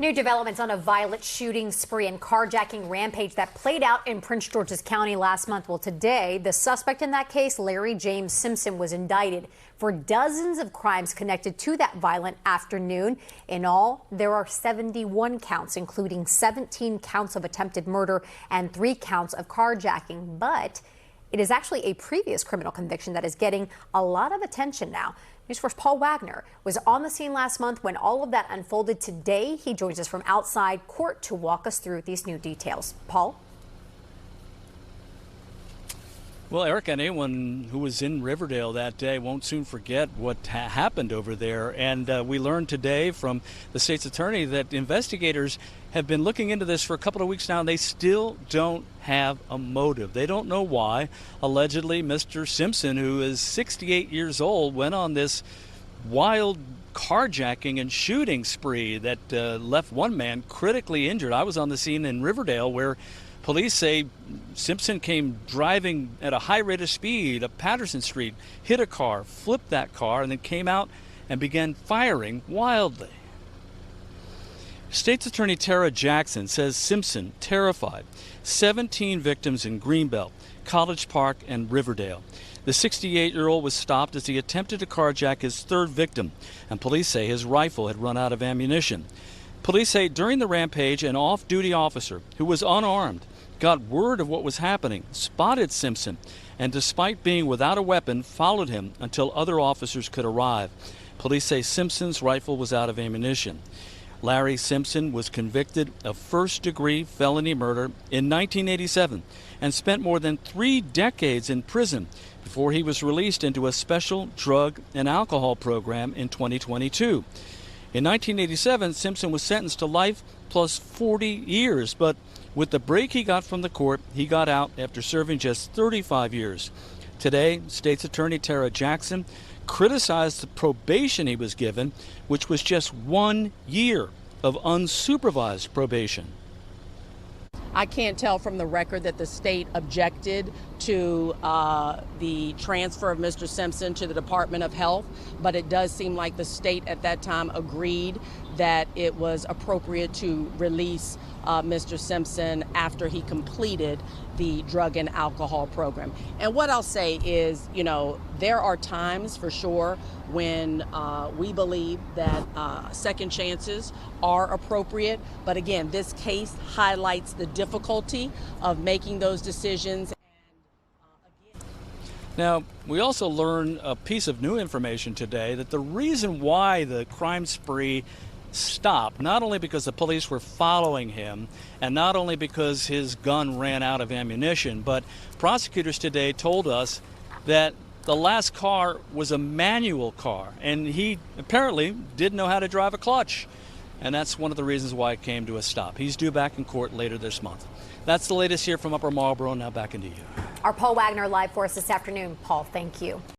New developments on a violent shooting spree and carjacking rampage that played out in Prince George's County last month. Well, today, the suspect in that case, Larry James Simpson, was indicted for dozens of crimes connected to that violent afternoon. In all, there are 71 counts, including 17 counts of attempted murder and 3 counts of carjacking. But it is actually a previous criminal conviction that is getting a lot of attention now. News 4's Paul Wagner was on the scene last month when all of that unfolded. Today, he joins us from outside court to walk us through these new details. Paul? Well, Eric, anyone who was in Riverdale that day won't soon forget what happened over there. And we learned today from the state's attorney that investigators have been looking into this for a couple of weeks now, and they still don't have a motive. They don't know why. Allegedly, Mr. Simpson, who is 68 years old, went on this wild carjacking and shooting spree that left one man critically injured. I was on the scene in Riverdale where police say Simpson came driving at a high rate of speed up Patterson Street, hit a car, flipped that car, and then came out and began firing wildly. State's Attorney Tara Jackson says Simpson terrified 17 victims in Greenbelt, College Park, and Riverdale. The 68-year-old was stopped as he attempted to carjack his third victim, and police say his rifle had run out of ammunition. Police say during the rampage, an off-duty officer who was unarmed got word of what was happening, spotted Simpson, and despite being without a weapon, followed him until other officers could arrive. Police say Simpson's rifle was out of ammunition. Larry Simpson was convicted of first-degree felony murder in 1987 and spent more than 3 decades in prison before he was released into a special drug and alcohol program in 2022. In 1987, Simpson was sentenced to life plus 40 years, but with the break he got from the court, he got out after serving just 35 years. Today, State's Attorney Tara Jackson criticized the probation he was given, which was just 1 year of unsupervised probation. I can't tell from the record that the state objected to the transfer of Mr. Simpson to the Department of Health, but it does seem like the state at that time agreed that it was appropriate to release Mr. Simpson after he completed the drug and alcohol program. And what I'll say is, there are times for sure when we believe that second chances are appropriate. But again, this case highlights the difficulty of making those decisions. Now, we also learned a piece of new information today that the reason why the crime spree stopped, not only because the police were following him and not only because his gun ran out of ammunition, but prosecutors today told us that the last car was a manual car and he apparently didn't know how to drive a clutch. And that's one of the reasons why it came to a stop. He's due back in court later this month. That's the latest here from Upper Marlboro. Now back into you. Our Paul Wagner live for us this afternoon. Paul, thank you.